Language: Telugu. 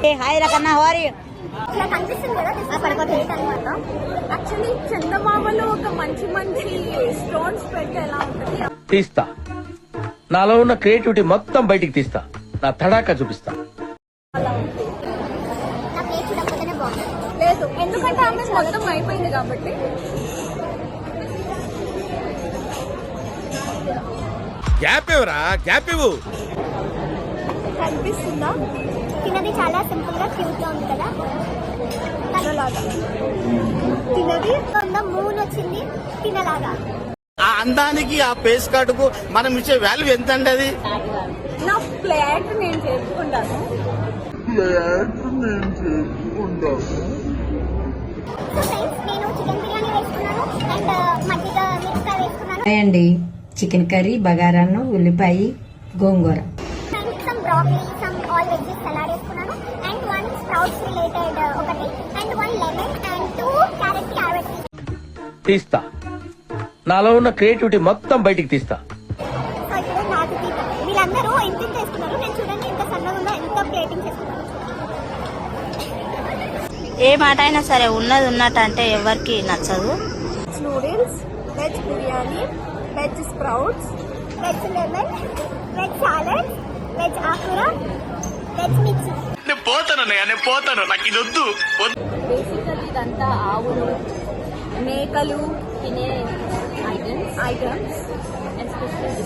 హాయ్ రకన్నా హోరీ ఇలా కనిపిస్తుంది కదా అనమాట. యాక్చువల్లీ చందమామలో ఒక మంచి మంచి స్టోన్స్ పెడితే ఎలా ఉంటుంది? తీస్తా, నాలో ఉన్న క్రియేటివిటీ మొత్తం బయటికి తీస్తా, నా తడాకా చూపిస్తా. నా ప్లేట్ చూడకపోతేనే బాగుంది. లేదు, ఎందుకంటే ఆమె మొత్తం అయిపోయింది కాబట్టి. గ్యాప్ ఇవ్వరా, గ్యాప్ ఇవ్వు. కనిపిస్తుందా? తినది చాలా సింపుల్ గా క్యూట్ గా ఉంది కదా. తినది మూన్ వచ్చింది తినలాగా. ఆ అందానికి ఆ ఫేస్ కార్డుకు మనం ఇచ్చే వాల్యూ ఎంత అండి? అది నా ప్లేట్ నేను చేసుకుంటాను. సో ఫ్రెండ్స్, నేను చికెన్ బిర్యానీ వేసుకున్నాను అండ్ మజ్జిగ మిరపకాయ వేసుకున్నాను అండి. చికెన్ కర్రీ, బగారాన్నం, ఉల్లిపాయ, గోంగూర. And some broccoli, some all veggies salad వేసుకున్నాను అండ్ 1 స్ప్రౌట్స్ రిలేటెడ్ ఒకటి and 1 lemon and 2 carrot carrot. తీస్తా, నాలో ఉన్న క్రియేటివిటీ మొత్తం బయటికి తీస్తా. సో ఇప్పుడు నాకు వీళ్ళందరూ ఎంత చేసుకున్నారు. నేను చూడండి ఎంత సన్నగా ఉందో, ఎంత ప్లేటింగ్ చేసుకున్నారు. ఏ మాట అయినా సరే ఉన్నది ఉన్నట్టు అంటే ఎవరికి నచ్చదు. Noodles, veg biryani, veg sprouts, veg lemon, veg salad, veg ఆకుర, వెజ్ మిర్చి. నేను పోతాను, నాకు ఇది వద్దు. బేసికల్లీ ఇదంతా ఆవులు, మేకలు తినే ఐటమ్స్ ఎస్పెషల్లీ